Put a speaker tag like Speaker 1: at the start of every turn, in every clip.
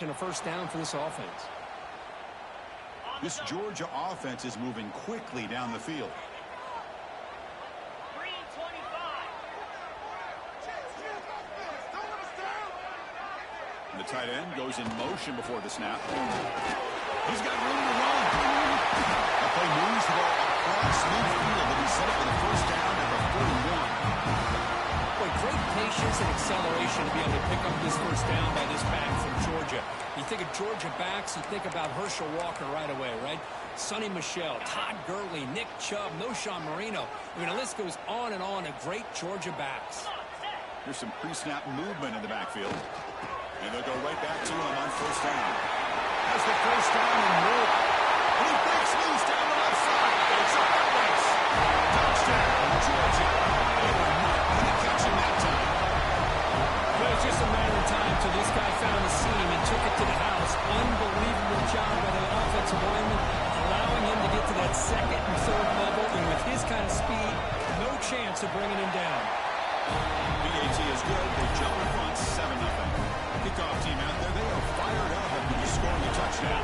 Speaker 1: And a first down for this offense.
Speaker 2: This Georgia offense is moving quickly down the field. The tight end goes in motion before the snap. He's got room to run. The play moves the ball across midfield, and he's set up for the first down at the 41.
Speaker 1: Boy, great patience and acceleration to be able to pick up this first down by this back from Georgia. You think of Georgia backs, you think about Herschel Walker right away, right? Sonny Michel, Todd Gurley, Nick Chubb, Noshawn Marino. I mean, the list goes on and on of great Georgia backs.
Speaker 2: There's some pre-snap movement in the backfield. And they'll go right back to him on first down. Has the first down and more. And he breaks loose down the left side. It's a race. Touchdown, Georgia. They were not going to catch him that time.
Speaker 1: Well, it's just a matter of time till this guy found the seam and took it to the house. Unbelievable job by the offensive lineman, allowing him to get to that second and third level. And with his kind of speed, no chance of bringing him down.
Speaker 2: BAT is good. They jump in front 7-0. Kickoff team out there. They are fired up after scoring a touchdown.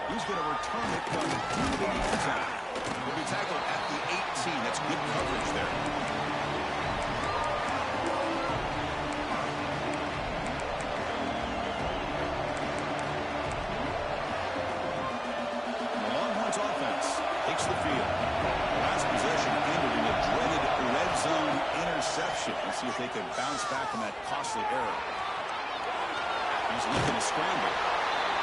Speaker 2: He's going to return it from through the end zone. He'll be tackled at the 18. That's good coverage there. The Longhorns offense takes the field. Last possession ended in a dreaded red zone interception. Let's see if they can bounce back from that costly error. He's looking to scramble.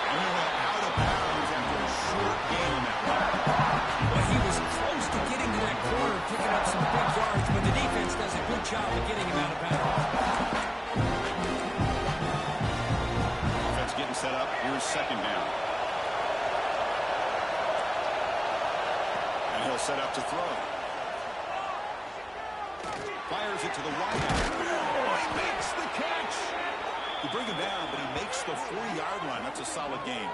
Speaker 2: And he went out of bounds after a short gain on that run.
Speaker 1: Well, he was close to getting to that corner, picking up some big yards, but the defense does a good job of getting him out of bounds.
Speaker 2: Offense getting set up. Here's second down. And he'll set up to throw. Fires it to the right. Oh, he makes the catch. You bring him down, but he makes the 40-yard line. That's a solid gain.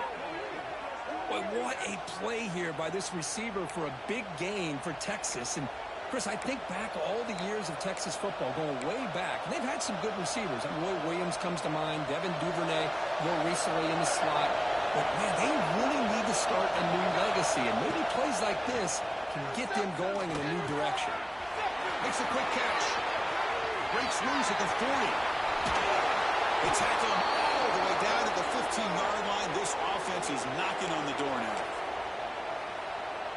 Speaker 1: Boy, what a play here by this receiver for a big gain for Texas. And, Chris, I think back all the years of Texas football, going way back. And they've had some good receivers. Roy Williams comes to mind, Devin Duvernay more recently in the slot. But, man, they really need to start a new legacy. And maybe plays like this can get them going in a new direction.
Speaker 2: Makes a quick catch. Breaks loose at the 40. They tackle him all the way down to the 15-yard line. This offense is knocking on the door now.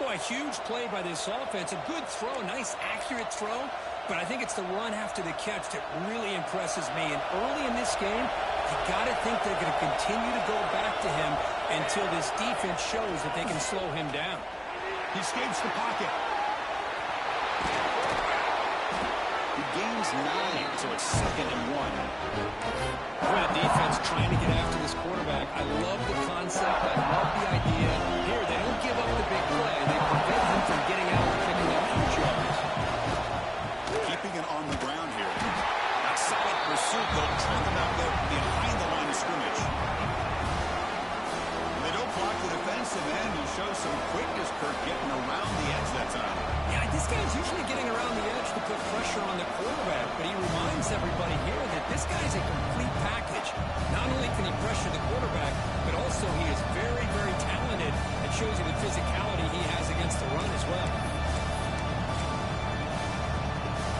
Speaker 1: Boy, huge play by this offense. A good throw, a nice accurate throw. But I think it's the run after the catch that really impresses me. And early in this game, you got to think they're going to continue to go back to him until this defense shows that they can slow him down.
Speaker 2: He escapes the pocket. He gains 9, so it's 2nd and 1.
Speaker 1: Well, defense trying to get after this quarterback. I love the concept. I love the idea. Here, they don't give up the big play. They prevent him from getting out and picking up huge yards.
Speaker 2: Keeping it on the ground here. That solid pursuit. They'll track him out there behind the line of scrimmage. They don't block the defensive end. He shows some quickness, Kirk, getting around the edge that time.
Speaker 1: Yeah, this guy's usually getting around the edge to put pressure on the quarterback, but he reminds everybody here that this guy's a complete package. Not only can he pressure the quarterback, but also he is very, very talented. It shows you the physicality he has against the run as well.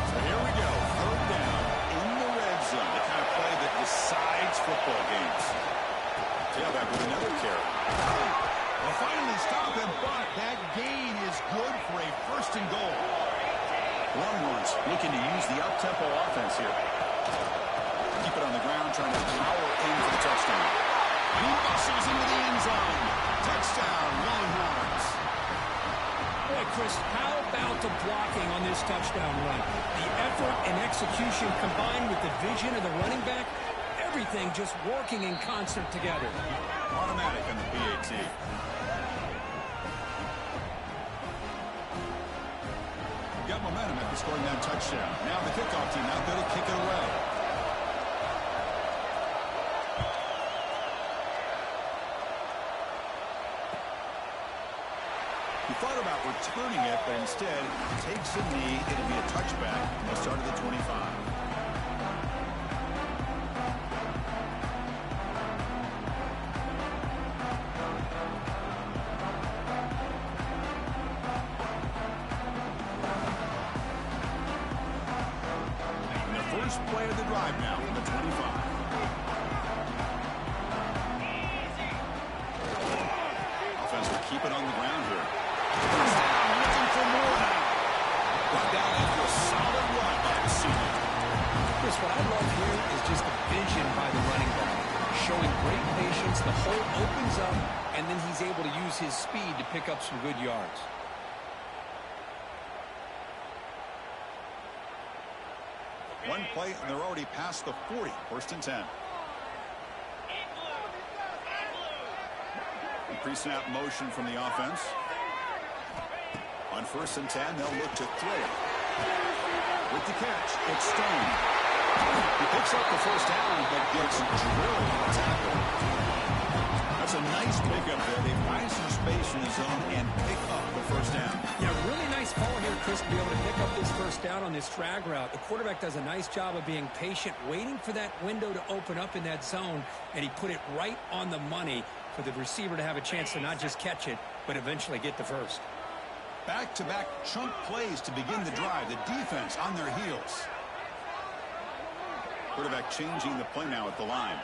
Speaker 2: So here we go. 3rd down in the red zone. The kind of play that decides football games. Tailback with another carry. They'll finally stop him, but that gain is good for a 1st and goal. Longhorns looking to use the up-tempo offense here. Keep it on the ground, trying to power in for the touchdown. He muscles into the end zone. Touchdown, Longhorns.
Speaker 1: Boy, Chris, how about the blocking on this touchdown run? The effort and execution combined with the vision of the running back, everything just working in concert together.
Speaker 2: Automatic on the PAT. Got momentum after scoring that touchdown. Now the kickoff team out there to kick it away. He thought about returning it, but instead takes a knee. It'll be a touchback. They'll start at the 25. First play of the drive now from the 25. Offense will keep it on the ground here. First down, looking for more now. Brought down after a solid run by the senior.
Speaker 1: Chris, what I love here is just the vision by the running back. Showing great patience, the hole opens up, and then he's able to use his speed to pick up some good yards.
Speaker 2: One play, and they're already past the 40. First and 10. Pre-snap motion from the offense. On first and 10, they'll look to throw it. With the catch, it's Stone. He picks up the first down, but gets drilled on the tackle. That's a nice pickup there. They find some space in the zone and pick up the first down.
Speaker 1: Yeah, really nice call here, Chris, to be able to pick up this first down on this drag route. The quarterback does a nice job of being patient, waiting for that window to open up in that zone, and he put it right on the money for the receiver to have a chance to not just catch it, but eventually get the first.
Speaker 2: Back-to-back chunk plays to begin the drive. The defense on their heels. Quarterback changing the play now at the line.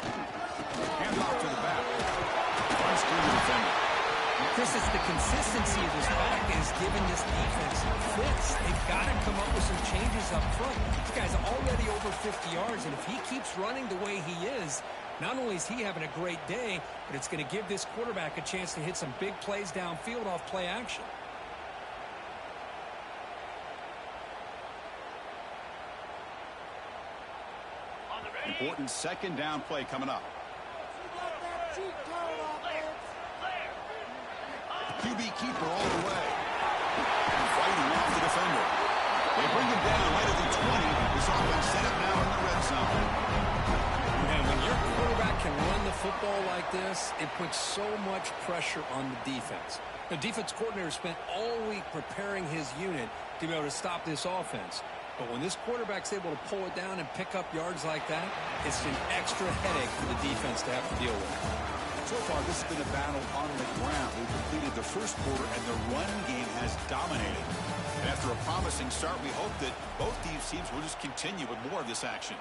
Speaker 2: Handoff to the back. Runs through the defender.
Speaker 1: Chris, it's the consistency of this back that is giving this defense fits. They've got to come up with some changes up front. This guy's already over 50 yards, and if he keeps running the way he is, not only is he having a great day, but it's going to give this quarterback a chance to hit some big plays downfield off play action.
Speaker 2: Important second down play coming up. QB keeper all the way. Fighting off the defender. They bring him down right at the 20. This offense set up now in the red zone.
Speaker 1: And when your quarterback can run the football like this, it puts so much pressure on the defense. The defense coordinator spent all week preparing his unit to be able to stop this offense. But when this quarterback's able to pull it down and pick up yards like that, it's an extra headache for the defense to have to deal with.
Speaker 2: So far, this has been a battle on the ground. We've completed the first quarter, and the run game has dominated. And after a promising start, we hope that both these teams will just continue with more of this action.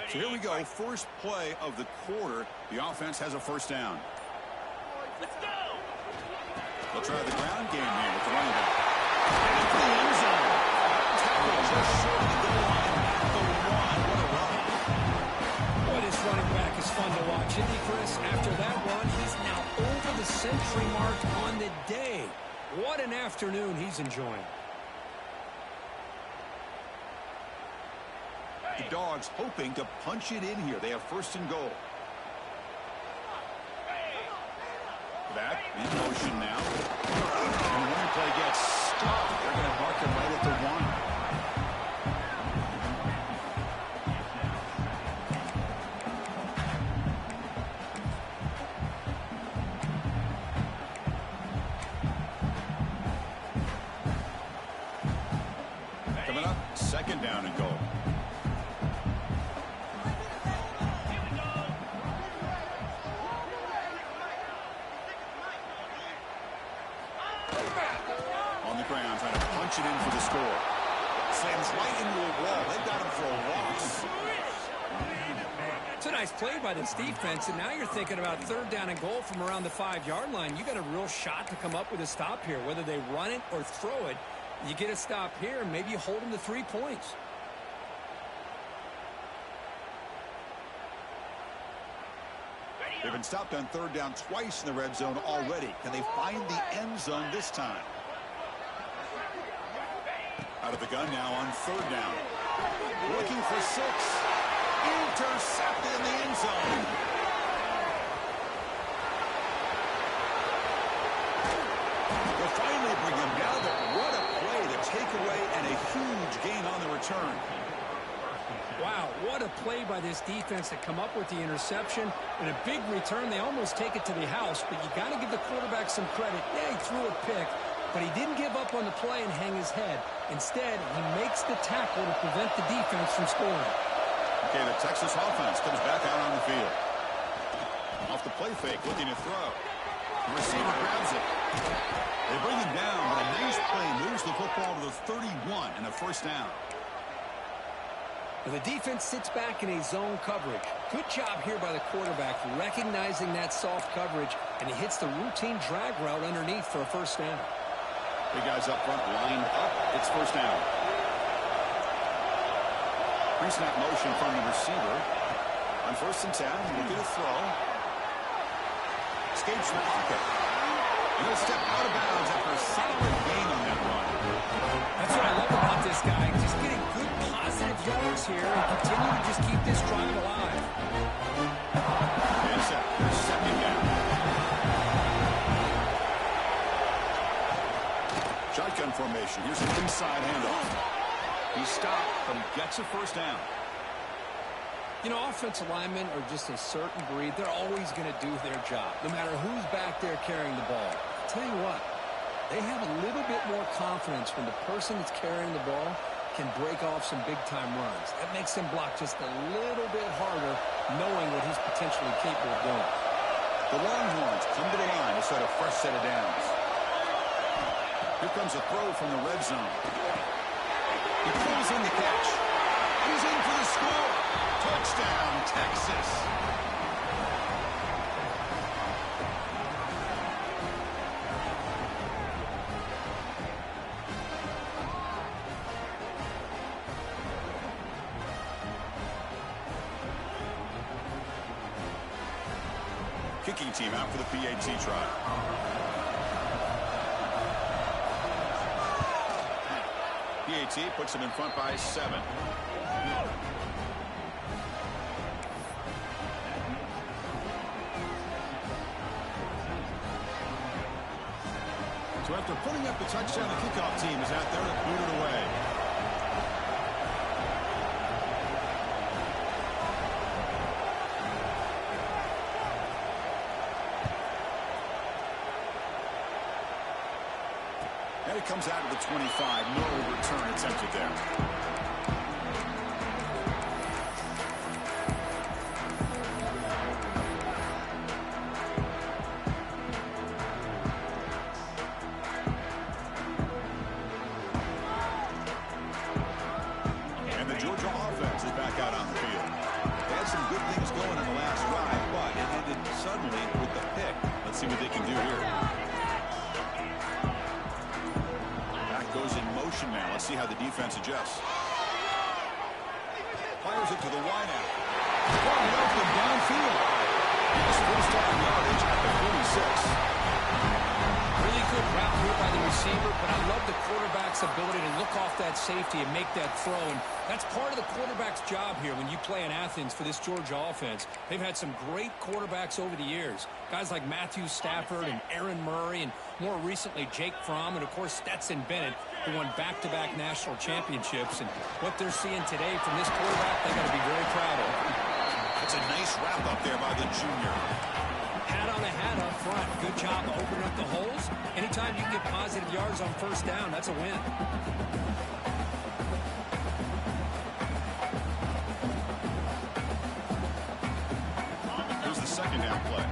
Speaker 2: So here we go, first play of the quarter. The offense has a first down.
Speaker 3: Let's go!
Speaker 2: They'll try the ground game here with the running back. Into the end zone. Tackle just short of the goal line at the one. What a run.
Speaker 1: Boy, this running back is fun to watch, isn't he, Chris? After that run, he's now over the century mark on the day. What an afternoon he's enjoying.
Speaker 2: The Dogs hoping to punch it in here. They have first and goal. Back in motion now. And the running play gets stopped. They're going to mark him right at the one. Coming up, second down and goal. It in for the score. Slams right into a wall. They've got him for a loss.
Speaker 1: It's a nice play by this defense, and now you're thinking about third down and goal from around the 5-yard line. You got a real shot to come up with a stop here. Whether they run it or throw it, you get a stop here, and maybe you hold them to 3 points.
Speaker 2: They've been stopped on third down twice in the red zone already. Can they find the end zone this time? Out of the gun now on third down. Looking for 6. Intercepted in the end zone. covering him now, but what a play, the takeaway, and a huge gain on the return.
Speaker 1: Wow, what a play by this defense to come up with the interception and a big return. They almost take it to the house, but you got to give the quarterback some credit. Yeah, he threw a pick, but he didn't give up on the play and hang his head. Instead, he makes the tackle to prevent the defense from scoring.
Speaker 2: Okay, the Texas offense comes back out on the field. Off the play fake, looking to throw. The receiver grabs it. They bring him down, but a nice play moves the football to the 31 and a first down.
Speaker 1: The defense sits back in a zone coverage. Good job here by the quarterback, recognizing that soft coverage, and he hits the routine drag route underneath for a first down.
Speaker 2: Big guys up front lined up. It's first down. Pre-snap motion from the receiver. On 1st and 10, looking to throw. Escapes the pocket. And he'll step out of bounds after a solid gain on that run.
Speaker 1: That's what I love about this guy. Just getting good positive yards here and continue to just keep this drive alive.
Speaker 2: And set. There's second down. Shotgun formation. Here's an inside handoff. He stopped, but he gets a first down.
Speaker 1: You know, offensive linemen are just a certain breed. They're always going to do their job, no matter who's back there carrying the ball. I'll tell you what, they have a little bit more confidence when the person that's carrying the ball can break off some big-time runs. That makes them block just a little bit harder, knowing what he's potentially capable of doing.
Speaker 2: The Longhorns come to the line to set a fresh set of downs. Here comes a throw from the red zone. He pulls in the catch. He's in for the score. Touchdown, Texas. Kicking team out for the PAT try. PAT puts him in front by 7. So after putting up the touchdown, the kickoff team is out there to boot it away. And it comes out of the 25. No return attempted there. See how the defense adjusts. Fires it to the wideout. Wide open downfield. His first down yardage at the 46.
Speaker 1: Really good route here by the receiver, but I love the quarterback's ability to look off that safety and make that throw. And that's part of the quarterback's job here when you play in Athens for this Georgia offense. They've had some great quarterbacks over the years. Guys like Matthew Stafford and Aaron Murray, and more recently Jake Fromm, and of course Stetson Bennett, who won back-to-back national championships. And what they're seeing today from this quarterback, they got to be very proud of.
Speaker 2: That's a nice wrap up there by the junior.
Speaker 1: Hat on a hat up front. Good job opening up the holes. Anytime you can get positive yards on first down, that's a win.
Speaker 2: Here's the second down play.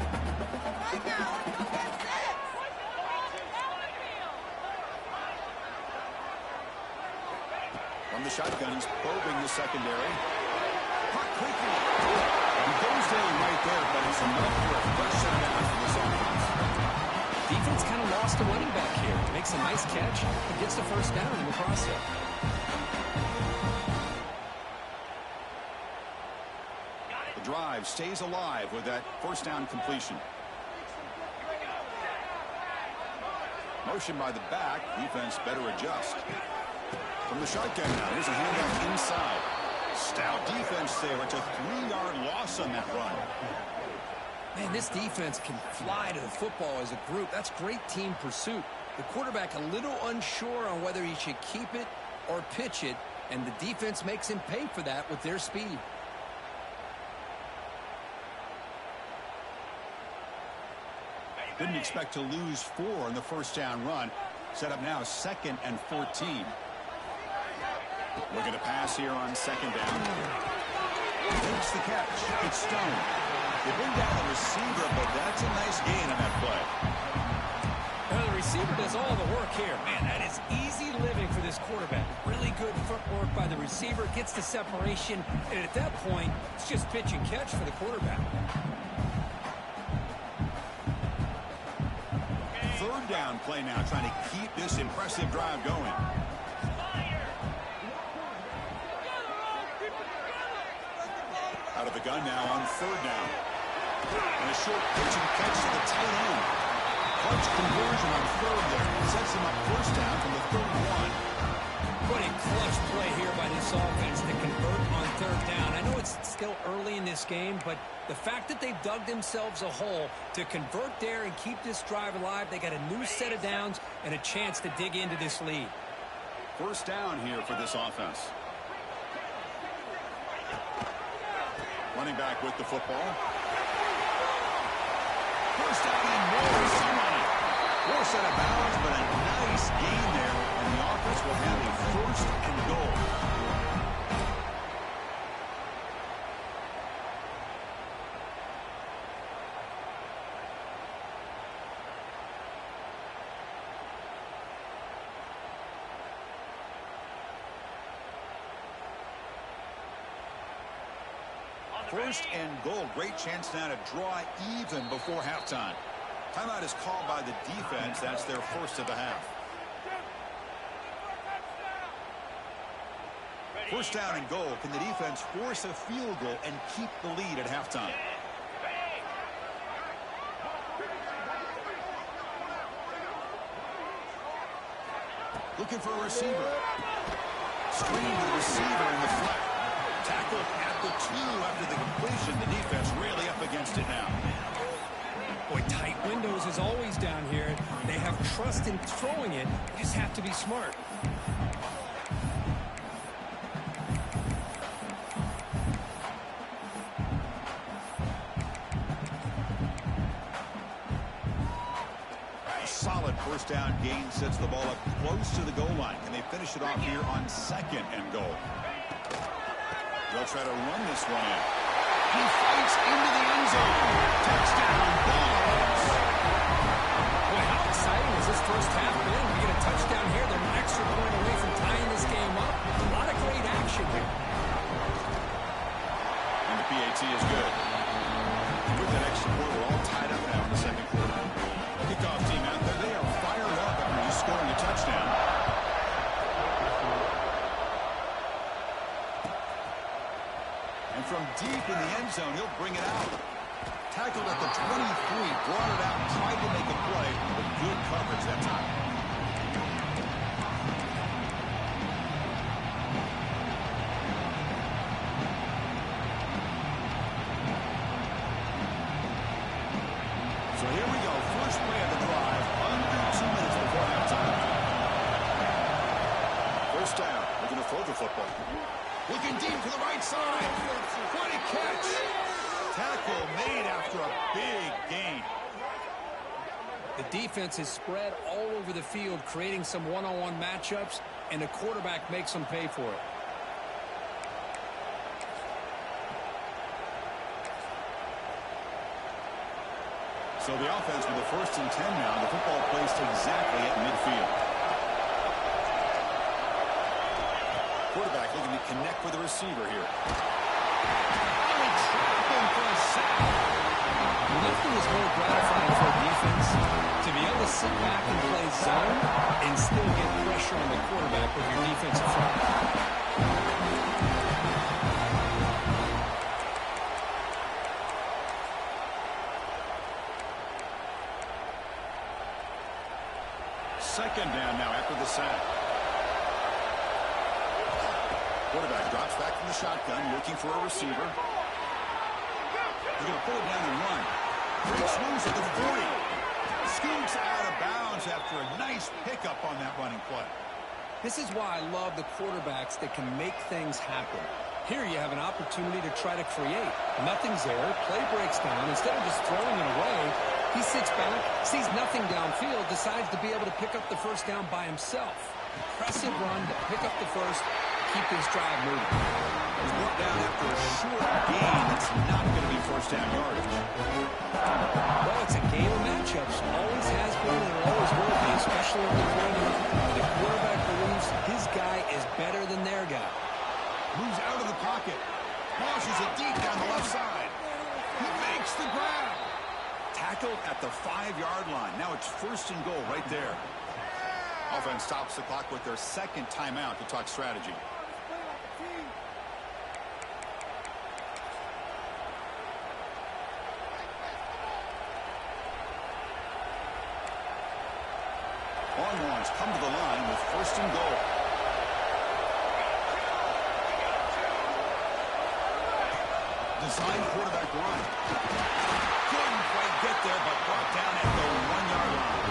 Speaker 2: From the shotgun, he's probing the secondary. Caught quickly. He goes down right there, but it's enough for a first set down for this offense.
Speaker 1: Defense kind of lost a running back here. Makes a nice catch and gets the first down in the process.
Speaker 2: The drive stays alive with that first down completion. Motion by the back. Defense better adjust. From the shotgun now, here's a handoff inside. Stout defense there. It's a 3-yard loss on that run.
Speaker 1: Man, this defense can fly to the football as a group. That's great team pursuit. The quarterback a little unsure on whether he should keep it or pitch it, and the defense makes him pay for that with their speed.
Speaker 2: Didn't expect to lose 4 in the first down run. Set up now 2nd and 14. Looking to pass here on 2nd down. Makes the catch. It's Stone. They bring down the receiver, but that's a nice gain on that play.
Speaker 1: Well, the receiver does all the work here. Man, that is easy living for this quarterback. Really good footwork by the receiver. Gets the separation. And at that point, it's just pitch and catch for the quarterback.
Speaker 2: 3rd down play now, trying to keep this impressive drive going. Out of the gun now on 3rd down. And a short pitch and catch to the tight end. Clutch conversion on 3rd there. Sets him up 1st down from the 31.
Speaker 1: What a clutch play here by this offense to convert on 3rd down. I know it's still early in this game, but the fact that they've dug themselves a hole to convert there and keep this drive alive, they got a new set of downs and a chance to dig into this lead.
Speaker 2: 1st down here for this offense. Running back with the football. 1st down and more. Somebody force out of bounds, but a nice gain there, and the offense will have a 1st and goal. First and goal. Great chance now to draw even before halftime. Timeout is called by the defense. That's their 1st of the half. 1st down and goal. Can the defense force a field goal and keep the lead at halftime? Looking for a receiver. Screen to the receiver in the flat. Tackle at the 2 after the completion. The defense really up against it now.
Speaker 1: Boy, tight windows is always down here. They have trust in throwing it. They just have to be smart.
Speaker 2: A solid 1st down gain sets the ball up close to the goal line. Can they finish it off here on 2nd and goal? They'll try to run this one in. He fights into the end zone. Touchdown, Bulls.
Speaker 1: Boy, how exciting has this first half been? We get a touchdown here. They're an extra point away from tying this game up. A lot of great action here.
Speaker 2: And the PAT is good. With that extra point, we're all tied up now in the 2nd quarter. Kickoff team out there. They are fired up after just scoring a touchdown. From deep in the end zone, he'll bring it out. Tackled at the 23, brought it out, tried to make a play, but good coverage that time. So here we go, first play of the drive, under 2 minutes before halftime. 1st down, looking to throw the football. Looking deep to the right side. What a catch. Tackle made after a big gain.
Speaker 1: The defense is spread all over the field, creating some one-on-one matchups, and the quarterback makes them pay for it.
Speaker 2: So the offense with the 1st and 10 now. The football placed exactly at midfield. Quarterback looking to connect with the receiver here. And they trap him for a sack.
Speaker 1: Nothing is more gratifying for a defense to be able to sit back and play zone and still get pressure on the quarterback with your defensive front.
Speaker 2: Second down now after the sack. Quarterback drops back from the shotgun, looking for a receiver. He's going to pull it down and run. Breaks loose at the 40. Scoops out of bounds yards after a nice pickup on that running play.
Speaker 1: This is why I love the quarterbacks that can make things happen. Here you have an opportunity to try to create. Nothing's there. Play breaks down. Instead of just throwing it away, he sits back, sees nothing downfield, decides to be able to pick up the first down by himself. Impressive run to pick up the first, keep this drive moving.
Speaker 2: He's brought down after a short gain. It's not going to be first down yardage.
Speaker 1: Well, it's a game of matchups. Always has been and always will be, especially in the corner. The quarterback believes his guy is better than their guy.
Speaker 2: Moves out of the pocket. Launches it deep down the left side. He makes the grab. Tackled at the 5-yard line. Now it's first and goal right there. Offense stops the clock with their second timeout to talk strategy. Longhorns come to the line with first and goal. Design quarterback run. Couldn't quite get there, but brought down at the 1-yard line.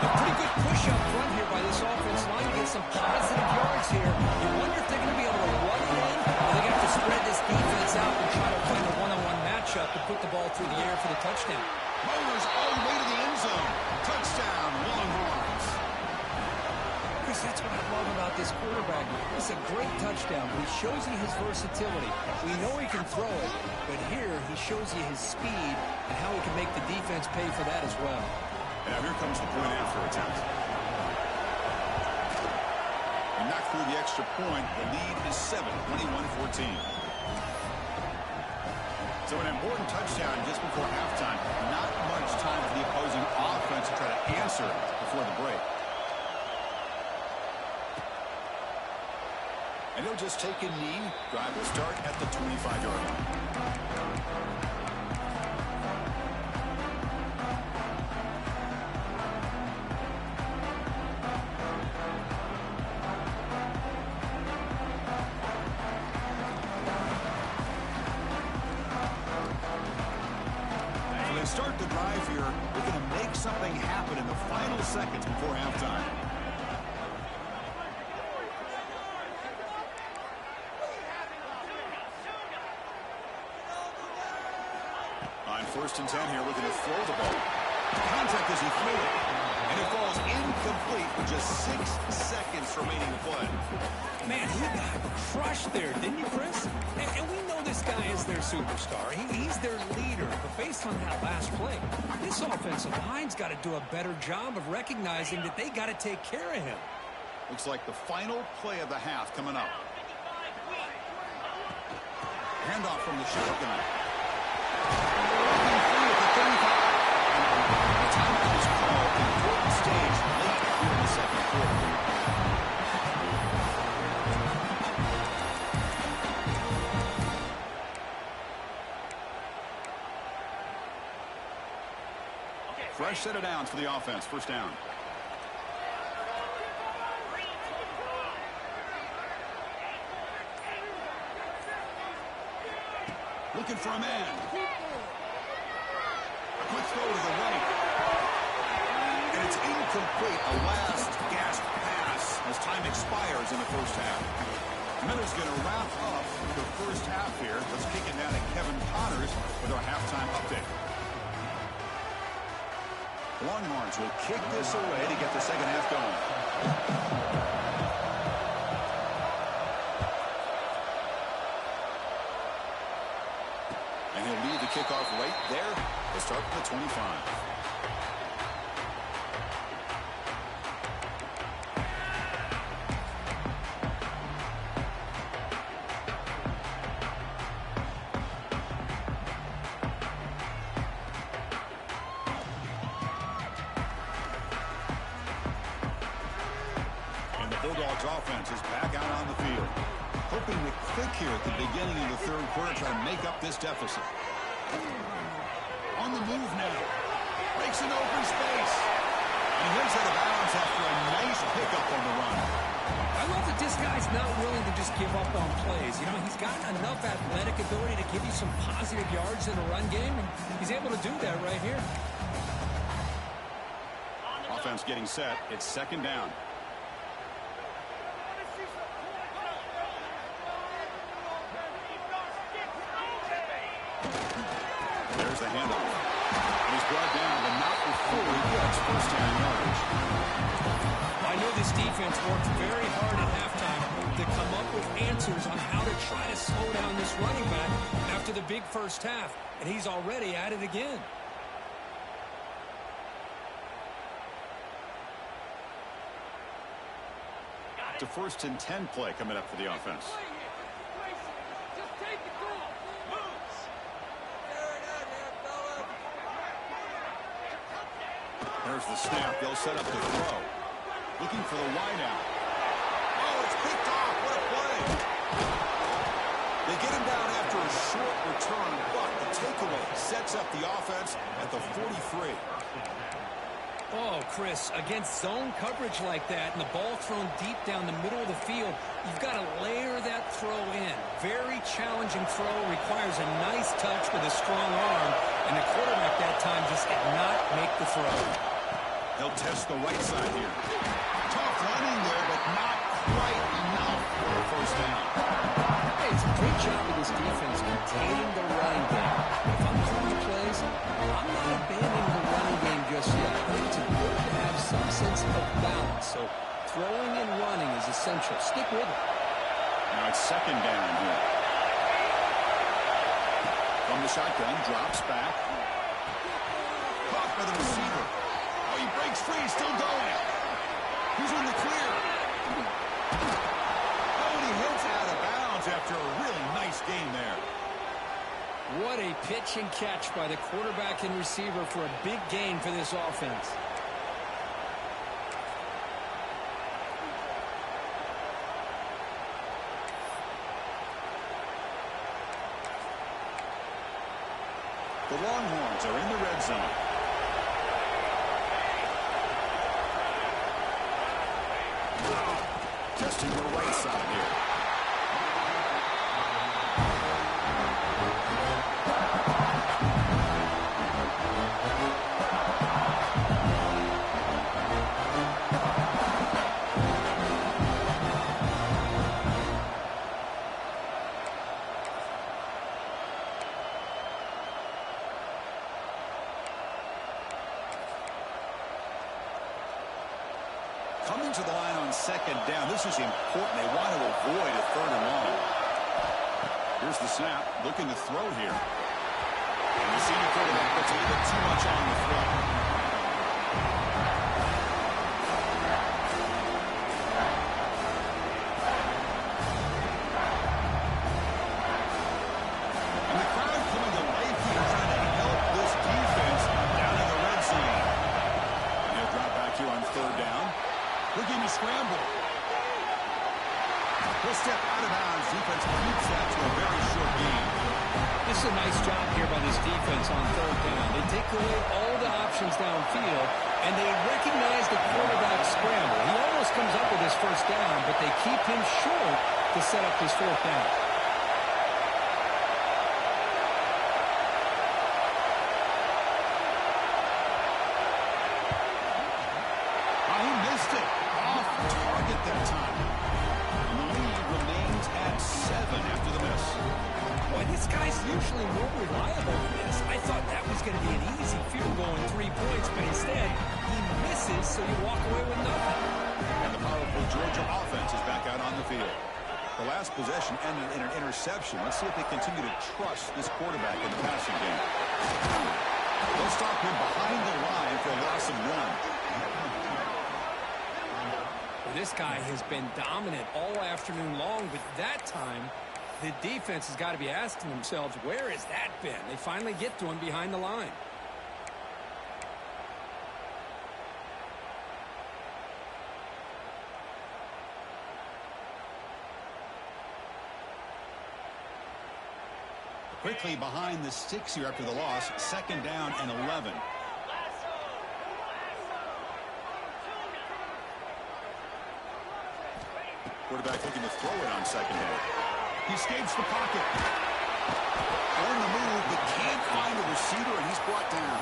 Speaker 1: A pretty good push up front here by this offense line to get some positive yards here. You wonder if they're going to be able to run it in, or they're going to have to spread this defense out and try to find a one-on-one matchup to put the ball through the air for the touchdown.
Speaker 2: Motors all the way to the end zone. Touchdown, Longhorns.
Speaker 1: Chris, that's what I love about this quarterback. It's a great touchdown, but he shows you his versatility. We know he can throw it, but here he shows you his speed and how he can make the defense pay for that as well.
Speaker 2: Now here comes the point after attempt. And knocked through the extra point. The lead is 7, 21-14. So an important touchdown just before halftime. Not much time for the opposing offense to try to answer before the break. And he'll just take a knee. Drive will start at the 25-yard line. Start the drive here. We're going to make something happen in the final seconds before halftime. On first and 10 here, we're going to throw the ball. Contact as he threw it. And it falls incomplete with just 6 seconds remaining to play.
Speaker 1: Man, he got crushed there, didn't you, Chris? And we know this guy is their superstar. He's their leader. But based on that last play, this offensive line's got to do a better job of recognizing that they got to take care of him.
Speaker 2: Looks like the final play of the half coming up. Handoff from the shotgun. Timeout is called. Important stage late in the second quarter. Fresh set of downs for the offense. First down. Looking for a man. A quick throw to the right. And it's incomplete. A last gasp pass as time expires in the first half. Miller's going to wrap up the first half here. Let's kick it down to Kevin Connors with our halftime update. Longhorns will kick this away to get the second half going. And he'll lead the kickoff right there to start with the 25. Bulldogs offense is back out on the field. Hoping to click here at the beginning of the third quarter, try to make up this deficit. On the move now. Breaks an open space. And here's out of bounds after a nice pickup on the run.
Speaker 1: I love that this guy's not willing to just give up on plays. You know, he's got enough athletic ability to give you some positive yards in the run game, and he's able to do that right here.
Speaker 2: offense getting set. It's second down. There's the handoff. And he's brought down, but not before he gets first down yardage.
Speaker 1: I know this defense worked very hard at halftime to come up with answers on how to try to slow down this running back after the big first half, and he's already at it again.
Speaker 2: To first and 10 play coming up for the offense. There's the snap. They'll set up the throw. Looking for the wide out. Oh, it's picked off. What a play. They get him down after a short return, but the takeaway sets up the offense at the 43.
Speaker 1: Oh, Chris, against zone coverage like that and the ball thrown deep down the middle of the field, you've got to layer that throw in. Very challenging throw, requires a nice touch with a strong arm, and the quarterback that time just did not make the throw.
Speaker 2: They'll test the right side here. Tough running there, but not quite enough for a first down.
Speaker 1: Hey, it's a great job of this defense containing the running game. If I'm calling the plays, I'm not abandoning the running game just yet. I think it's important to have some sense of balance. So throwing and running is essential. Stick with it.
Speaker 2: Now it's second down here. From the shotgun, drops back. Caught by the receiver. Oh, he breaks free, still going. He's in the clear. Oh, and he hits out of bounds after a really nice game there.
Speaker 1: What a pitch and catch by the quarterback and receiver for a big gain for this offense.
Speaker 2: The Longhorns are in the red zone. Testing the right side here. Coming to the line on second down. This is important. They want to avoid a third and long. Here's the snap. Looking to throw here. And the senior quarterback puts a little bit too much on the throw. And the crowd coming to life here, trying to help this defense down in the red zone. And they'll drop back here on third down. Looking to scramble. He'll step out of bounds. Defense keeps that to a very short gain.
Speaker 1: This is a nice job here by this defense on third down. They take away all the options downfield, and they recognize the quarterback scramble. He almost comes up with his first down, but they keep him short to set up this fourth down.
Speaker 2: He missed it. Off target that time. And the lead remains at 7 after the miss.
Speaker 1: Boy, this guy's usually more reliable than this. I thought that was going to be an easy field goal in 3 points, but instead, he misses, so you walk away with nothing.
Speaker 2: And the powerful Georgia offense is back out on the field. The last possession ended in an interception. Let's see if they continue to trust this quarterback in the passing game. They'll stop him behind the line for a loss of 1.
Speaker 1: This guy has been dominant all afternoon long, but that time, the defense has got to be asking themselves, where has that been? They finally get to him behind the line.
Speaker 2: Quickly behind the 6 here after the loss. Second down and 11. Quarterback looking to throw it on second down. He escapes the pocket. On the move, but can't find a receiver, and he's brought down.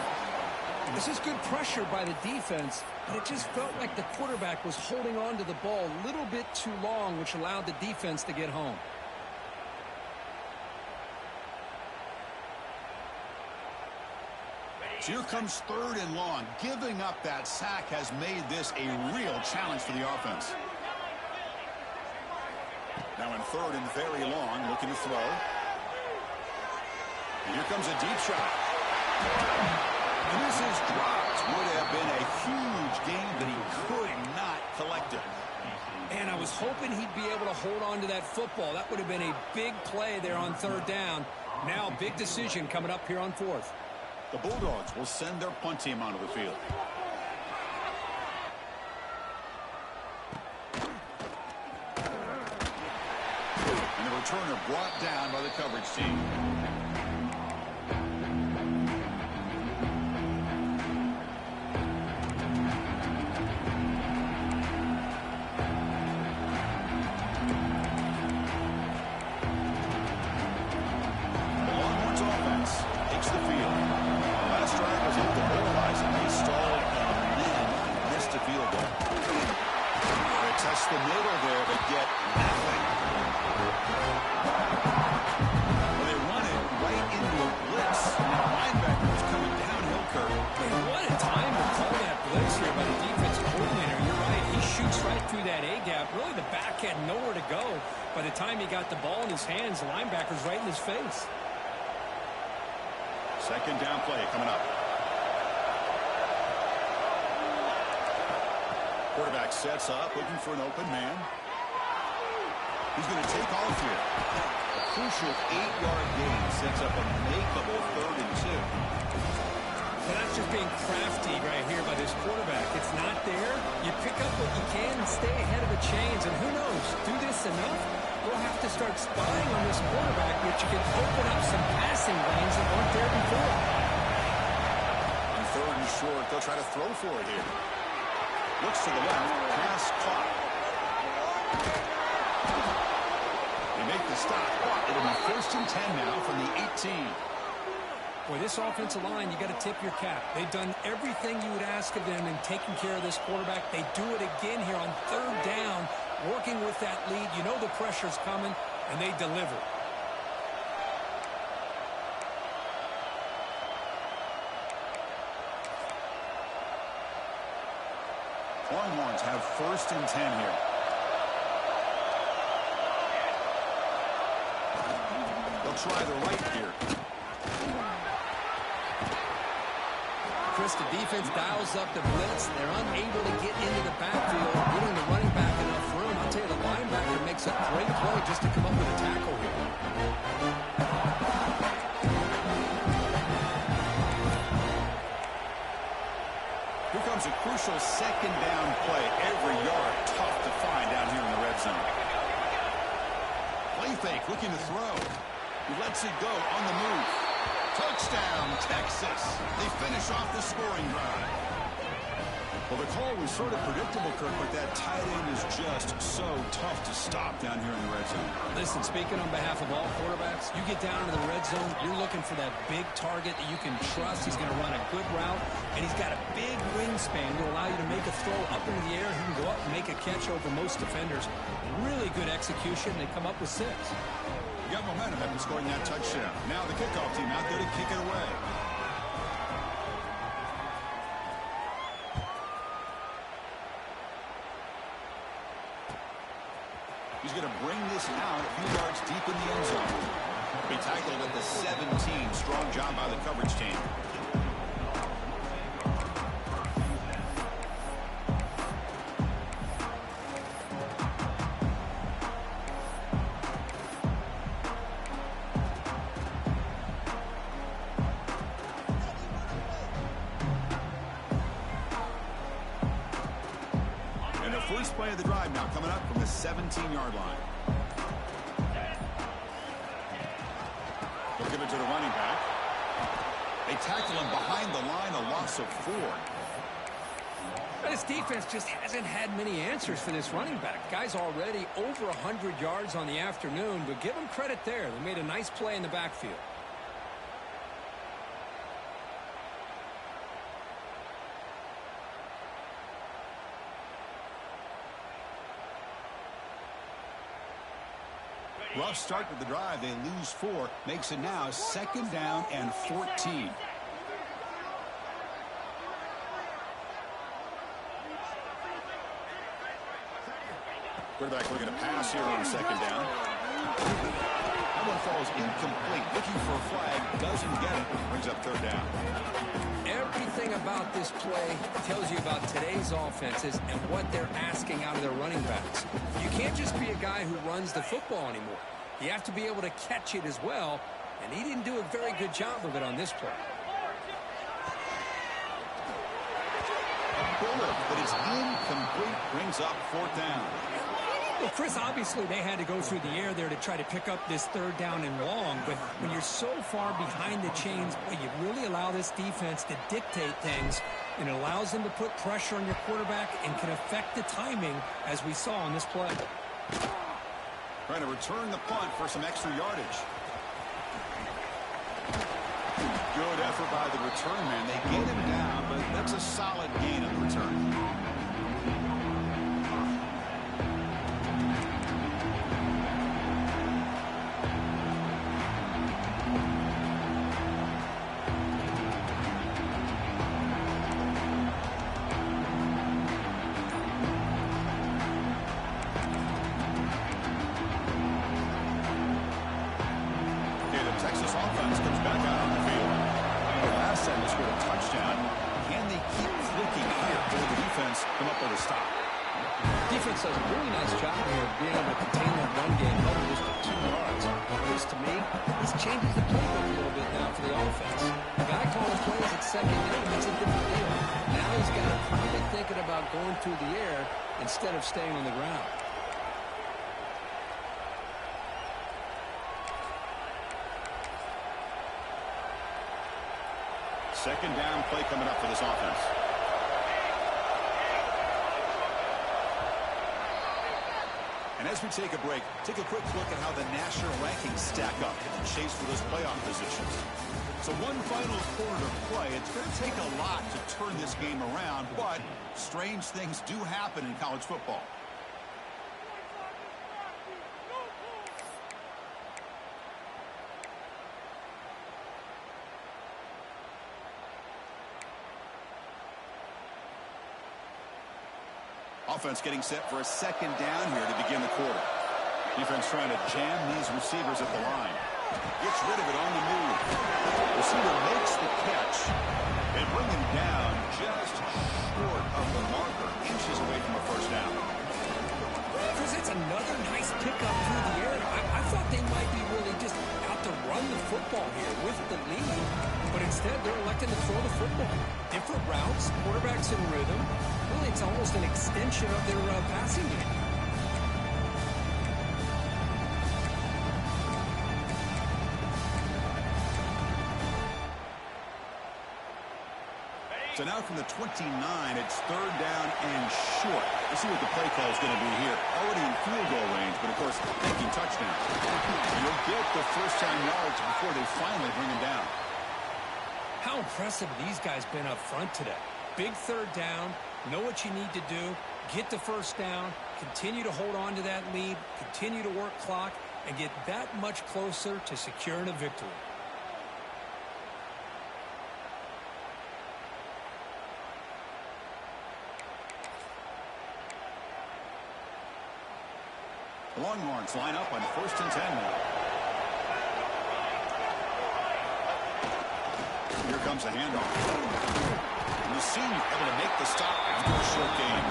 Speaker 1: This is good pressure by the defense, but it just felt like the quarterback was holding on to the ball a little bit too long, which allowed the defense to get home.
Speaker 2: So here comes 3rd and long. Giving up that sack has made this a real challenge for the offense. Now in 3rd and very long, looking to throw. And here comes a deep shot. And this is dropped. Would have been a huge game, but he could not collect it.
Speaker 1: And I was hoping he'd be able to hold on to that football. That would have been a big play there on 3rd down. Now a big decision coming up here on 4th.
Speaker 2: The Bulldogs will send their punt team onto the field. And the returner brought down by the coverage team. The Longhorns offense takes the field. Last drive was able to mobilize and they stalled and then missed a field goal. They test the middle there but get nothing. Well, they run it right into a blitz. Now linebacker was coming downhill curve.
Speaker 1: What a time to call that blitz here by the defensive coordinator. You're right. He shoots right through that A-gap. Really, the back had nowhere to go. By the time he got the ball in his hands, the linebacker's right in his face.
Speaker 2: 2nd down play coming up. Quarterback sets up, looking for an open man. He's going to take off here. A crucial 8-yard gain sets up a makeable 3rd and 2.
Speaker 1: So that's just being crafty right here by this quarterback. It's not there. You pick up what you can and stay ahead of the chains. And who knows, do this enough, we'll have to start spying on this quarterback, which you can open up some passing lanes that weren't there before.
Speaker 2: On 3rd and short, they'll try to throw for it here. Looks to the left, pass caught. They make the stop. It'll be 1st and 10 now from the 18.
Speaker 1: Boy, this offensive line, you got to tip your cap. They've done everything you would ask of them in taking care of this quarterback. They do it again here on 3rd down, working with that lead. You know the pressure's coming, and they deliver.
Speaker 2: Longhorns have 1st and 10 here. They'll try the right here.
Speaker 1: Chris, the defense dials up the blitz. They're unable to get into the backfield, giving the running back enough room. I'll tell you, the linebacker makes a great play just to come up with a tackle here.
Speaker 2: Here comes a crucial 2nd down play. Every yard tough to find down here in the red zone. Play fake, looking to throw. He lets it go on the move. Touchdown, Texas. They finish off the scoring drive. Well, the call was sort of predictable, Kirk, but that tight end is just so tough to stop down here in the red zone.
Speaker 1: Listen, speaking on behalf of all quarterbacks, you get down into the red zone, you're looking for that big target that you can trust. He's going to run a good route, and he's got a big wingspan to allow you to make a throw up into the air. He can go up and make a catch over most defenders. Really good execution. They come up with 6.
Speaker 2: You got momentum after scoring that touchdown. Now the kickoff team out there to kick it away. He's going to bring this out a few yards deep in the end zone. Be tackled at the 17. Strong job by the coverage team. First play of the drive now coming up from the 17-yard line. They'll give it to the running back. They tackle him behind the line, a loss of 4.
Speaker 1: This defense just hasn't had many answers for this running back. Guy's already over 100 yards on the afternoon, but give him credit there. They made a nice play in the backfield.
Speaker 2: Rough start to the drive. They lose 4. Makes it now 2nd down and 14. Quarterback looking to pass here on 2nd down. That one falls incomplete. Looking for a flag. Doesn't get it. Brings up 3rd down.
Speaker 1: Everything about this play tells you about today's offenses and what they're asking out of their running backs. You can't just be a guy who runs the football anymore. You have to be able to catch it as well, and he didn't do a very good job of it on this play.
Speaker 2: Bullet, but it's incomplete. Brings up 4th down.
Speaker 1: Well, Chris, obviously they had to go through the air there to try to pick up this 3rd down and long, but when you're so far behind the chains, you really allow this defense to dictate things, and it allows them to put pressure on your quarterback and can affect the timing, as we saw on this play.
Speaker 2: Trying to return the punt for some extra yardage. Good effort by the return man. They get him down, but that's a solid gain on the return. Texas offense comes back out on the field. Last time they scored a touchdown. Can they keep clicking here? Will the defense come up with a stop?
Speaker 1: Defense does a really nice job here of being able to contain that run game, held it just to 2 yards. This, to me, this changes the playbook a little bit now for the offense. The guy calling plays at 2nd down, that's a different deal. Now he's got to probably thinking about going through the air instead of staying on the ground.
Speaker 2: Second down play coming up for this offense. And as we take a break, take a quick look at how the national rankings stack up in the chase for those playoff positions. So one final quarter to play. It's going to take a lot to turn this game around, but strange things do happen in college football. Offense getting set for a second down here to begin the quarter. Defense trying to jam these receivers at the line. Gets rid of it on the move. Receiver makes the catch and bring him down just short of the marker, inches away from a first down.
Speaker 1: Chris, it's another nice pickup through the air. I thought they might be really just out to run the football here with the lead, but instead they're electing to throw the football. Different routes, quarterbacks in rhythm. Really, it's almost an extension of their passing game.
Speaker 2: So now from the 29, it's 3rd down and short. Let's see what the play call is going to be here. Already in field goal range, but of course, making touchdown. You'll get the first-time yards before they finally bring him down.
Speaker 1: How impressive these guys been up front today. Big 3rd down, know what you need to do, get the first down, continue to hold on to that lead, continue to work clock, and get that much closer to securing a victory.
Speaker 2: The Longhorns line up on 1st and 10 now. Here comes the handoff. And the senior able to make the stop after a short gain.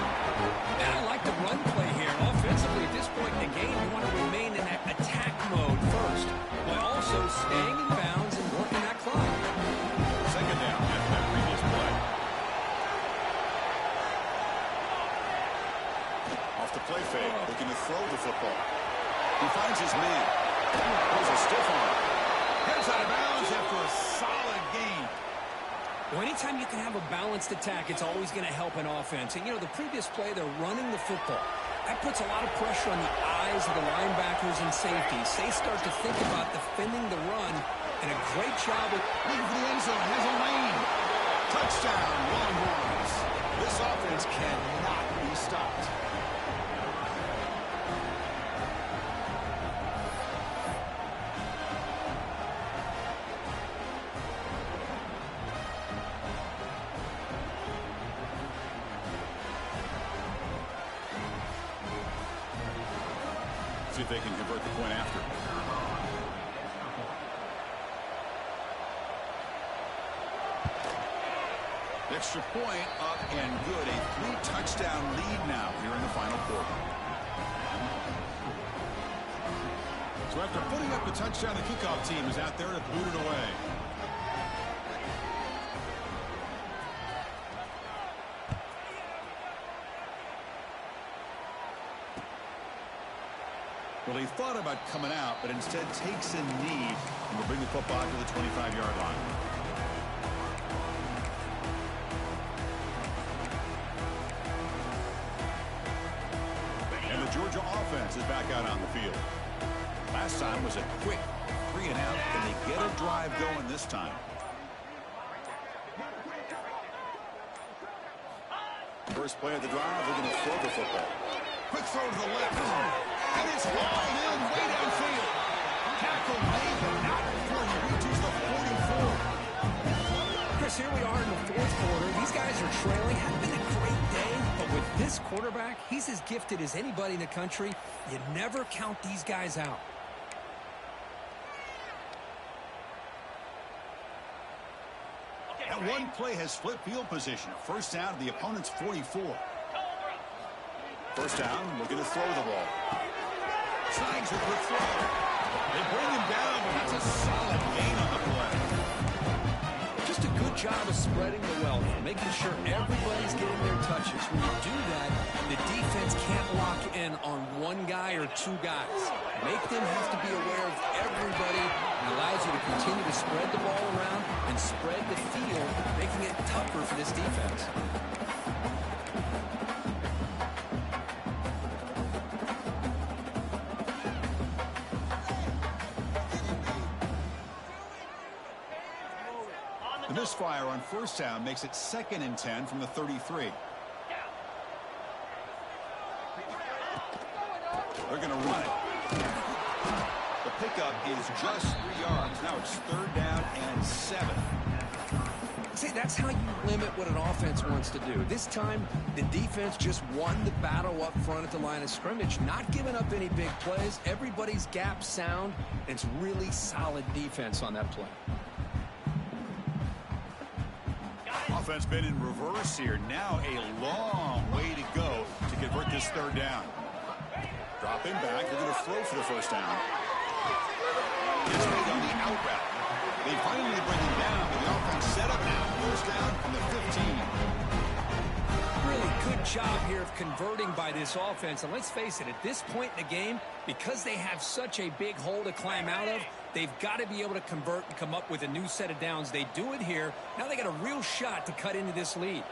Speaker 1: And I like the run play here. Offensively, at this point in the game, you want to remain in that attack mode first, while also staying in bounds and working that clock.
Speaker 2: Second down after that previous play. Off the play fake, looking to throw the football. He finds his man. There's a stiff arm. Heads out of bounds after a solid gain.
Speaker 1: Well, anytime you can have a balanced attack, it's always going to help an offense. And, you know, the previous play, they're running the football. That puts a lot of pressure on the eyes of the linebackers and safeties. They start to think about defending the run, and a great job of
Speaker 2: looking for the end zone. Has a lane. Touchdown, Longhorns. This offense cannot be stopped. See if they can convert the point after. Extra point up and good. A 3-touchdown lead now here in the final quarter. So after putting up the touchdown, the kickoff team is out there to boot it away. Well, he thought about coming out, but instead takes a knee and will bring the football to the 25-yard line. And the Georgia offense is back out on the field. Last time was a quick 3-and-out. Can they get a drive going this time? First play of the drive, we're going to throw the football. Quick throw to the left. And it's hauled in way downfield. Tackle made, but not before he reaches the 44.
Speaker 1: Chris, here we are in the fourth quarter. These guys are trailing. Had been a great day, but with this quarterback, he's as gifted as anybody in the country. You never count these guys out.
Speaker 2: That one play has flipped field position. First down to the opponent's 44. First down, looking to throw the ball. Slides a quick throw. They bring him down, but that's a solid gain on the play.
Speaker 1: Just a good job of spreading the wealth, making sure everybody's getting their touches. When you do that, the defense can't lock in on one guy or two guys. Make them have to be aware of everybody. It allows you to continue to spread the ball around and spread the field, making it tougher for this defense.
Speaker 2: The misfire on first down makes it 2nd and 10 from the 33. They're going to run it. The pickup is just 3 yards. Now it's 3rd down and 7.
Speaker 1: See, that's how you limit what an offense wants to do. This time, the defense just won the battle up front at the line of scrimmage, not giving up any big plays. Everybody's gap sound, and it's really solid defense on that play.
Speaker 2: Offense been in reverse here. Now a long way to go to convert this 3rd down. Drop him back. They're going to throw for the first down. Gets made on the out route. They finally bring him down, but the offense set up now. First down from the 15.
Speaker 1: Really good job here of converting by this offense. And let's face it, at this point in the game, because they have such a big hole to climb out of, they've got to be able to convert and come up with a new set of downs. They do it here. Now they got a real shot to cut into this lead.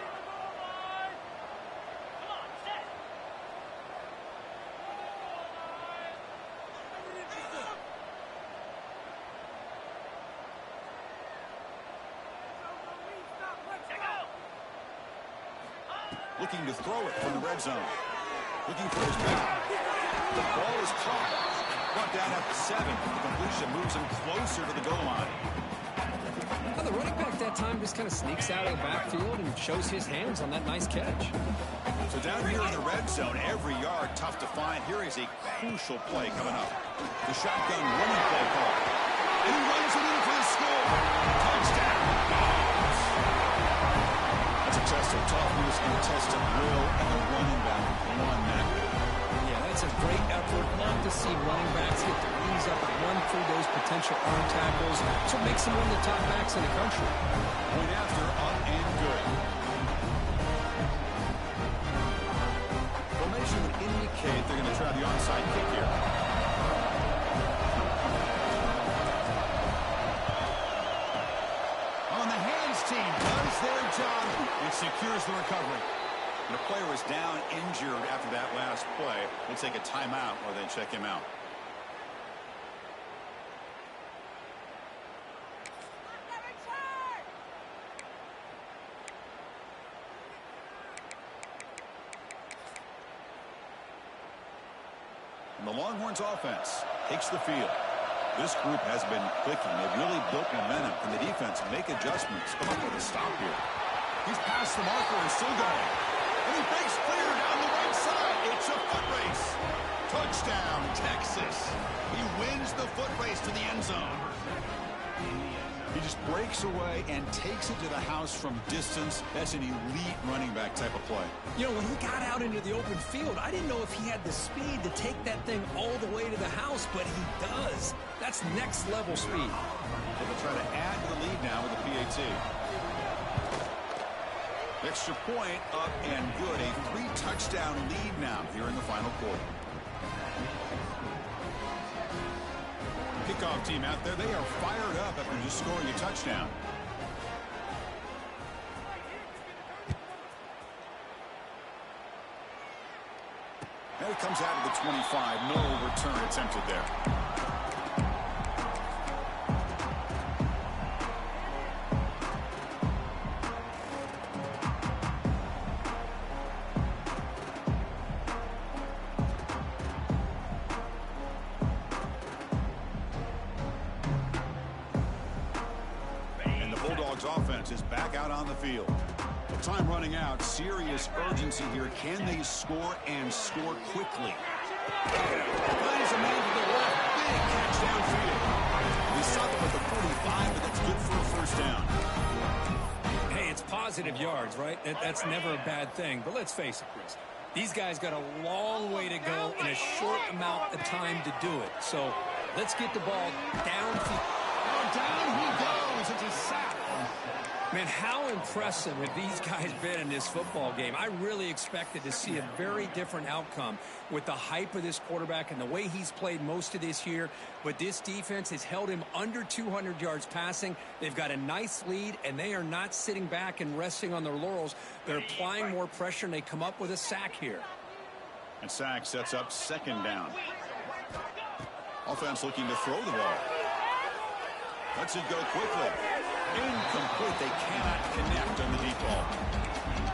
Speaker 2: Looking to throw it from the red zone. Looking for his back. The ball is caught. Brought down at the 7. The completion moves him closer to the goal line.
Speaker 1: Now the running back that time just kind of sneaks out of the backfield and shows his hands on that nice catch.
Speaker 2: So down here in the red zone, every yard tough to find. Here is a crucial play coming up. The shotgun running play call. And he runs it in for the score. Touchdown. Successful toughness and test of will, and the running back won that.
Speaker 1: Yeah, that's a great effort. Love to see running backs get their knees up and run through those potential arm tackles. So it makes them one of the top backs in the country.
Speaker 2: Point after, up and good. Formation would indicate they're going to try the onside kick here. On the hands team does their job and secures the recovery. The player was down injured after that last play. We'll take a timeout or then check him out. And the Longhorns offense takes the field. This group has been clicking. They've really built momentum, and the defense make adjustments. Come up with a stop here. He's past the marker and still going. And he breaks clear down the right side. It's a foot race. Touchdown, Texas. He wins the foot race to the end zone. He just breaks away and takes it to the house from distance. That's an elite running back type of play.
Speaker 1: You know, when he got out into the open field, I didn't know if he had the speed to take that thing all the way to the house, but he does. That's next level speed.
Speaker 2: They'll try to add to the lead now with the PAT. Extra point up and good. A 3-touchdown lead now here in the final quarter. Kickoff team out there, they are fired up after just scoring a touchdown. And it comes out of the 25. No return attempted there. Offense is back out on the field. With time running out, serious urgency here. Can they score and score quickly? Finds a man to the left. Big catch downfield. We saw them at the 45, but that's good for a first down.
Speaker 1: Hey, it's positive yards, right? That's never a bad thing. But let's face it, Chris. These guys got a long way to go in a short amount of time to do it. So let's get the ball downfield.
Speaker 2: Oh, down he goes. It's a sack.
Speaker 1: Man, how impressive have these guys been in this football game? I really expected to see a very different outcome with the hype of this quarterback and the way he's played most of this year. But this defense has held him under 200 yards passing. They've got a nice lead, and they are not sitting back and resting on their laurels. They're applying more pressure, and they come up with a sack here.
Speaker 2: And sack sets up second down. Offense looking to throw the ball. Lets it go quickly. Incomplete. They cannot connect on the deep ball.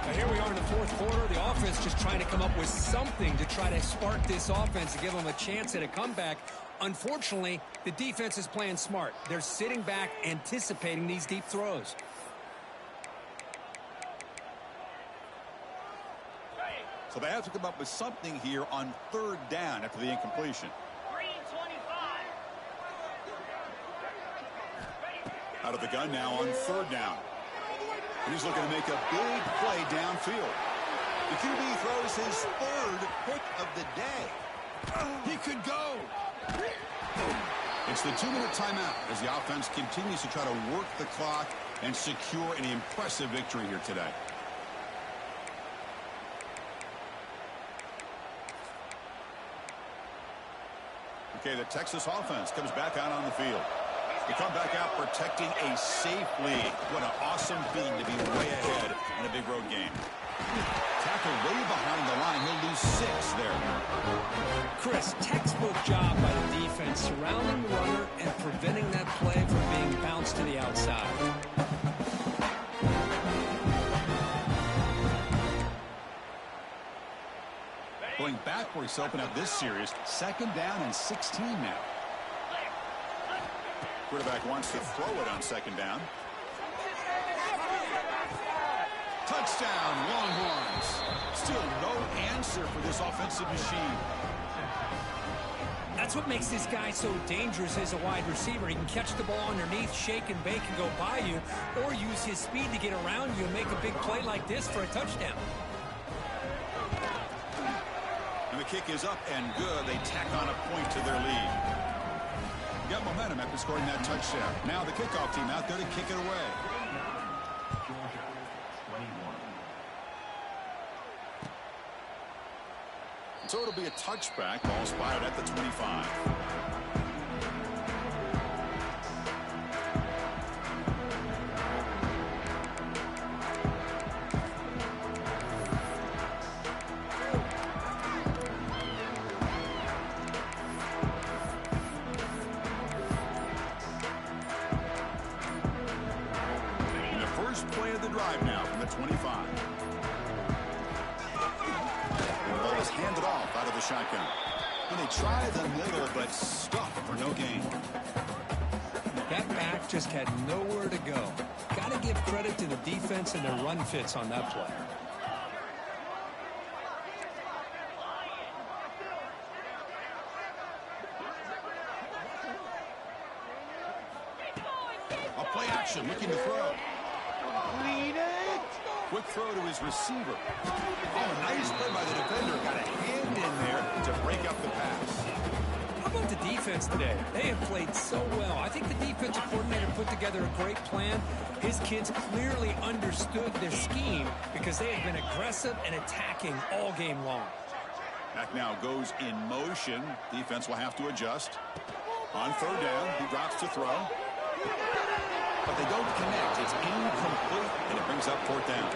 Speaker 1: Now here we are in the fourth quarter. The offense just trying to come up with something to try to spark this offense and give them a chance at a comeback. Unfortunately, the defense is playing smart. They're sitting back, anticipating these deep throws.
Speaker 2: So they have to come up with something here on third down after the incompletion. Out of the gun now on third down. He's looking to make a big play downfield. The QB throws his third pick of the day. He could go. It's the 2-minute timeout as the offense continues to try to work the clock and secure an impressive victory here today. Okay, the Texas offense comes back out on the field. They come back out protecting a safe lead. What an awesome feeling to be way ahead in a big road game. Tackle way behind the line. He'll lose 6 there.
Speaker 1: Chris, textbook job by the defense surrounding the runner and preventing that play from being bounced to the outside.
Speaker 2: Going backwards to open up this series. Second down and 16 now. Quarterback wants to throw it on second down. Touchdown, Longhorns. Still no answer for this offensive machine.
Speaker 1: That's what makes this guy so dangerous as a wide receiver. He can catch the ball underneath, shake and bake and go by you, or use his speed to get around you and make a big play like this for a touchdown.
Speaker 2: And the kick is up and good. They tack on a point to their lead. Got momentum after scoring that touchdown. Now the kickoff team out there to kick it away. So it'll be a touchback. Ball spotted at the 25. Play of the drive now from the 25. The ball is handed off out of the shotgun. And they try the middle, but stuffed for no gain.
Speaker 1: That back just had nowhere to go. Got to give credit to the defense and their run fits on that play.
Speaker 2: motion, looking to throw.
Speaker 3: Lead it.
Speaker 2: Quick throw to his receiver. Oh, a nice play by the defender. Got a hand in there to break up the pass.
Speaker 1: How about the defense today? They have played so well. I think the defensive coordinator put together a great plan. His kids clearly understood their scheme because they have been aggressive and attacking all game long.
Speaker 2: Back now goes in motion. Defense will have to adjust. On third down, he drops to throw. But they don't connect. It's incomplete, and it brings up fourth down.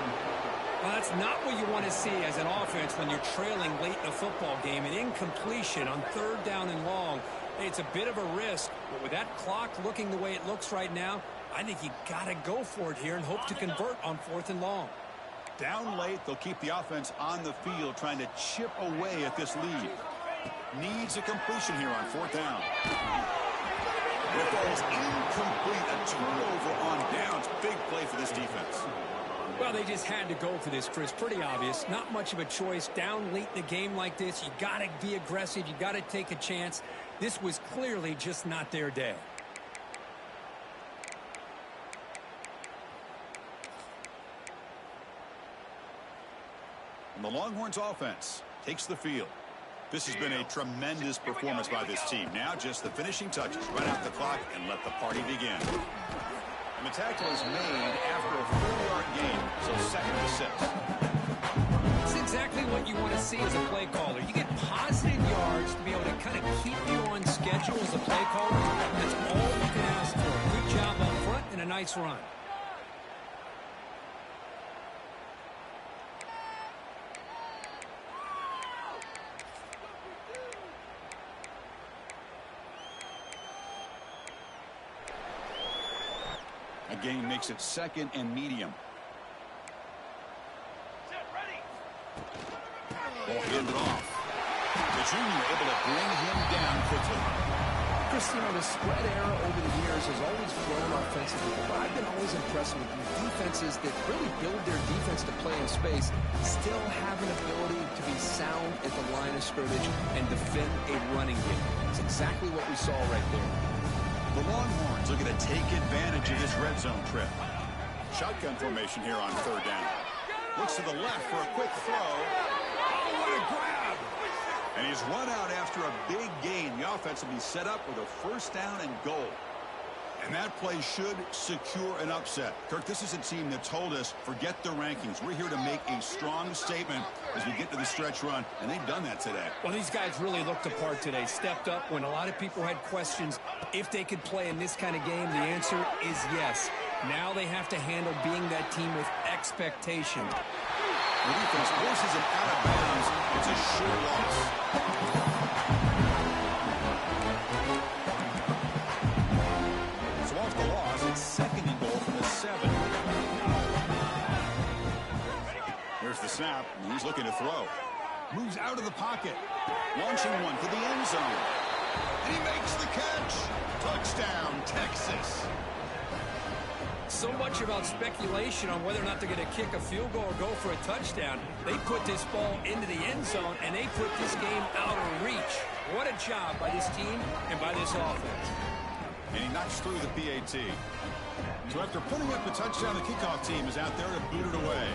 Speaker 1: Well, that's not what you want to see as an offense when you're trailing late in a football game. An incompletion on third down and long. It's a bit of a risk, but with that clock looking the way it looks right now, I think you got to go for it here and hope to convert on fourth and long.
Speaker 2: Down late, they'll keep the offense on the field trying to chip away at this lead. Needs a completion here on fourth down. The ball's incomplete. A turnover on downs. Big play for this defense.
Speaker 1: Well, they just had to go for this, Chris. Pretty obvious. Not much of a choice. Down late in the game like this, you got to be aggressive. You got to take a chance. This was clearly just not their day.
Speaker 2: And the Longhorns offense takes the field. This has been a tremendous performance by this team. Now just the finishing touches. Run out the clock and let the party begin. And the tackle is made after a 4-yard gain, so 2nd and 6.
Speaker 1: It's exactly what you want to see as a play caller. You get positive yards to be able to kind of keep you on schedule as a play caller. That's all you can ask for. Good job up front and a nice run.
Speaker 2: A gain makes it 2nd and medium. Ball handed off. The junior able to bring him down quickly.
Speaker 1: Chris, you know, the spread era over the years has always grown offensively, but I've been always impressed with these defenses that really build their defense to play in space, still have an ability to be sound at the line of scrimmage and defend a running game. It's exactly what we saw right there.
Speaker 2: The Longhorns looking to take advantage of this red zone trip. Shotgun formation here on third down. Looks to the left for a quick throw. Oh, what a grab! And he's run out after a big gain. The offense will be set up with a first down and goal. And that play should secure an upset. Kirk, this is a team that told us, forget the rankings. We're here to make a strong statement as we get to the stretch run, and they've done that today.
Speaker 1: Well, these guys really looked apart today. Stepped up when a lot of people had questions if they could play in this kind of game. The answer is yes. Now they have to handle being that team with expectation.
Speaker 2: The defense forces him out of bounds. It's a sure loss. It's 2nd and goal from the 7. Here's the snap. He's looking to throw. Moves out of the pocket. Launching one to the end zone. And he makes the catch. Touchdown, Texas.
Speaker 1: So much about speculation on whether or not they're going to kick a field goal or go for a touchdown. They put this ball into the end zone, and they put this game out of reach. What a job by this team and by this offense.
Speaker 2: And he knocks through the PAT. So after putting up the touchdown, the kickoff team is out there to boot it away.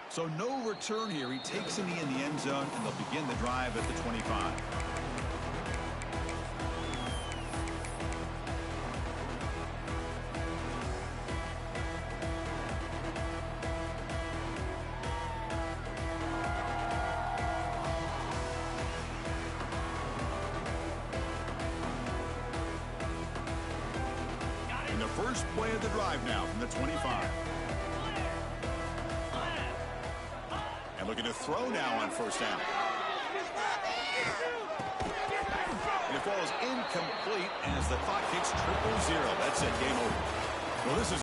Speaker 2: So no return here. He takes him in the end zone, and they'll begin the drive at the 25. First play of the drive now from the 25. And looking to throw now on first down. And it falls incomplete as the clock hits 0-0. That's it, game over. Well, this is